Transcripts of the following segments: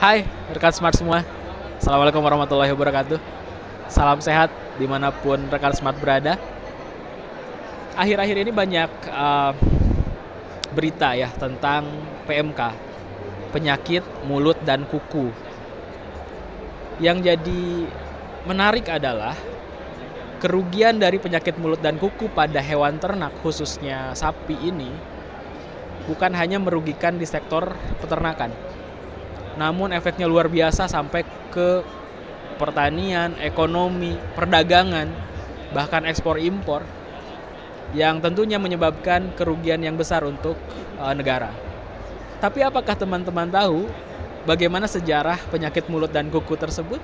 Hai rekan smart semua. Assalamualaikum warahmatullahi wabarakatuh. Salam sehat dimanapun rekan smart berada. Akhir-akhir ini banyak berita ya tentang PMK, penyakit mulut dan kuku. Yang jadi menarik adalah kerugian dari penyakit mulut dan kuku pada hewan ternak, khususnya sapi ini, bukan hanya merugikan di sektor peternakan, namun efeknya luar biasa sampai ke pertanian, ekonomi, perdagangan, bahkan ekspor impor, yang tentunya menyebabkan kerugian yang besar untuk negara. Tapi apakah teman-teman tahu bagaimana sejarah penyakit mulut dan kuku tersebut?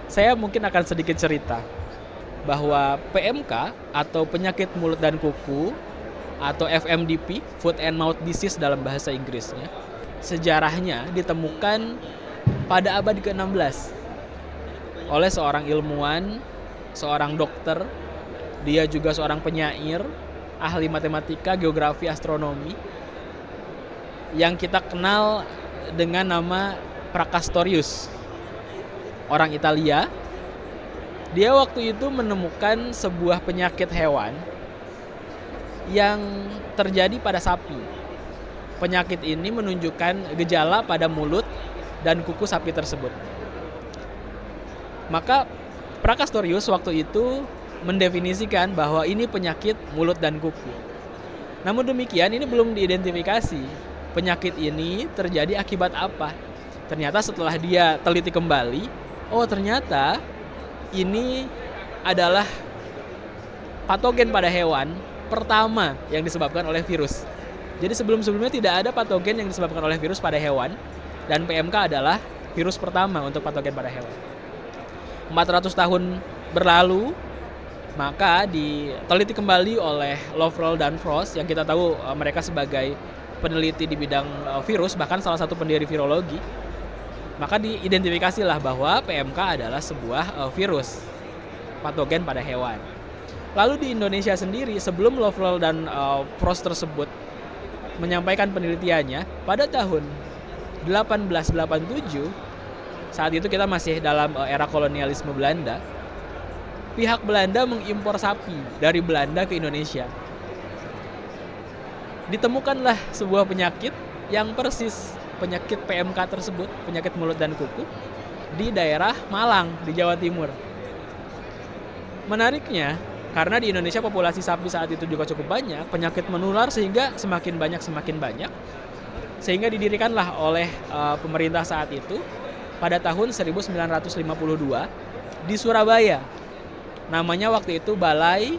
Saya mungkin akan sedikit cerita bahwa PMK atau penyakit mulut dan kuku atau FMDP, Foot and Mouth Disease dalam bahasa Inggrisnya, sejarahnya ditemukan pada abad ke-16 oleh seorang ilmuwan, seorang dokter, dia juga seorang penyair, ahli matematika, geografi, astronomi, yang kita kenal dengan nama Fracastorius, orang Italia. Dia waktu itu menemukan sebuah penyakit hewan yang terjadi pada sapi. Penyakit ini menunjukkan gejala pada mulut dan kuku sapi tersebut. Maka Fracastorius waktu itu mendefinisikan bahwa ini penyakit mulut dan kuku. Namun demikian ini belum diidentifikasi penyakit ini terjadi akibat apa. Ternyata setelah dia teliti kembali, oh ternyata ini adalah patogen pada hewan pertama yang disebabkan oleh virus. Jadi sebelum-sebelumnya tidak ada patogen yang disebabkan oleh virus pada hewan, dan PMK adalah virus pertama untuk patogen pada hewan. 400 tahun berlalu, maka diteliti kembali oleh Lovrel dan Frost, yang kita tahu mereka sebagai peneliti di bidang virus, bahkan salah satu pendiri virologi. Maka diidentifikasilah bahwa PMK adalah sebuah virus patogen pada hewan. Lalu di Indonesia sendiri, sebelum Lovrel dan Frost tersebut menyampaikan penelitiannya pada tahun 1887, saat itu kita masih dalam era kolonialisme Belanda, pihak Belanda mengimpor sapi dari Belanda ke Indonesia. Ditemukanlah sebuah penyakit yang persis penyakit PMK tersebut, penyakit mulut dan kuku, di daerah Malang, di Jawa Timur. Menariknya, karena di Indonesia populasi sapi saat itu juga cukup banyak, penyakit menular sehingga semakin banyak, sehingga didirikanlah oleh pemerintah saat itu pada tahun 1952 di Surabaya. Namanya waktu itu Balai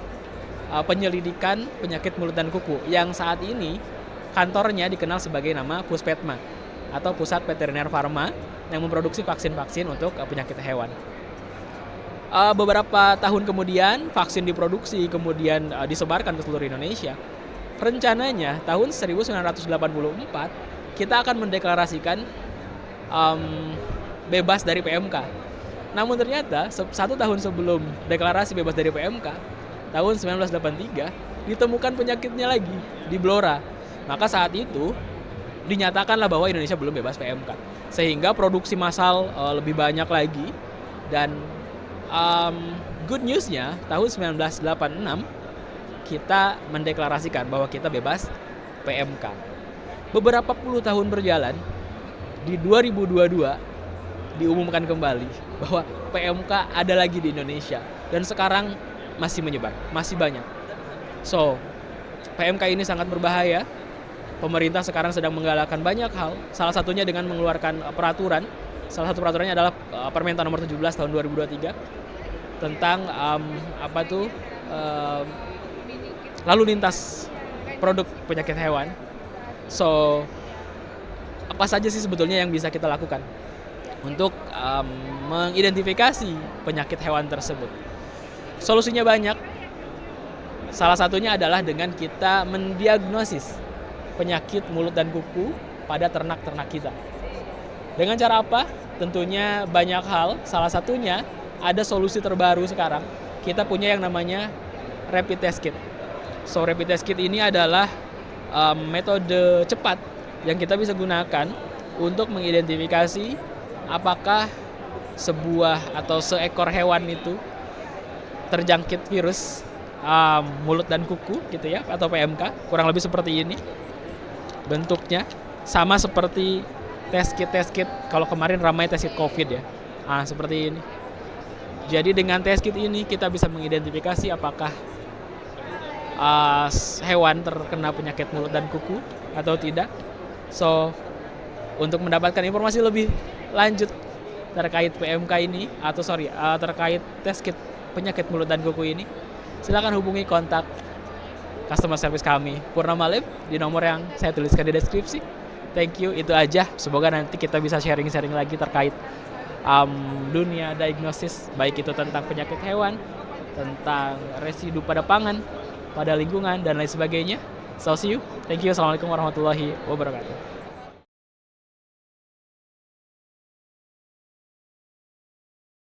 Penyelidikan Penyakit Mulut dan Kuku, yang saat ini kantornya dikenal sebagai nama Puspetma atau Pusat Veteriner Farma, yang memproduksi vaksin-vaksin untuk penyakit hewan. Beberapa tahun kemudian vaksin diproduksi, kemudian disebarkan ke seluruh Indonesia. Rencananya tahun 1984 kita akan mendeklarasikan bebas dari PMK. Namun ternyata 1 tahun sebelum deklarasi bebas dari PMK, tahun 1983, ditemukan penyakitnya lagi di Blora. Maka saat itu dinyatakanlah bahwa Indonesia belum bebas PMK, sehingga produksi massal lebih banyak lagi. Dan good newsnya, tahun 1986 kita mendeklarasikan bahwa kita bebas PMK. Beberapa puluh tahun berjalan, di 2022 diumumkan kembali bahwa PMK ada lagi di Indonesia, dan sekarang masih menyebar, masih banyak. So, PMK ini sangat berbahaya. Pemerintah sekarang sedang menggalakkan banyak hal, salah satunya dengan mengeluarkan peraturan. Salah satu peraturannya adalah Permentan nomor 17 tahun 2023 tentang lalu lintas produk penyakit hewan. So, apa saja sih sebetulnya yang bisa kita lakukan untuk mengidentifikasi penyakit hewan tersebut? Solusinya banyak. Salah satunya adalah dengan kita mendiagnosis penyakit mulut dan kuku pada ternak-ternak kita. Dengan cara apa? Tentunya banyak hal. Salah satunya ada solusi terbaru sekarang. Kita punya yang namanya rapid test kit. So rapid test kit ini adalah metode cepat yang kita bisa gunakan untuk mengidentifikasi apakah sebuah atau seekor hewan itu terjangkit virus mulut dan kuku gitu ya, atau PMK, kurang lebih seperti ini bentuknya, sama seperti test kit kalau kemarin ramai test kit COVID ya, seperti ini. Jadi dengan test kit ini kita bisa mengidentifikasi apakah hewan terkena penyakit mulut dan kuku atau tidak. So, untuk mendapatkan informasi lebih lanjut terkait PMK ini terkait test kit penyakit mulut dan kuku ini, silakan hubungi kontak customer service kami Purnama Lab di nomor yang saya tuliskan di deskripsi. Thank you, itu aja. Semoga nanti kita bisa sharing-sharing lagi terkait dunia diagnosis, baik itu tentang penyakit hewan, tentang residu pada pangan, pada lingkungan, dan lain sebagainya. So see you. Thank you. Assalamualaikum warahmatullahi wabarakatuh.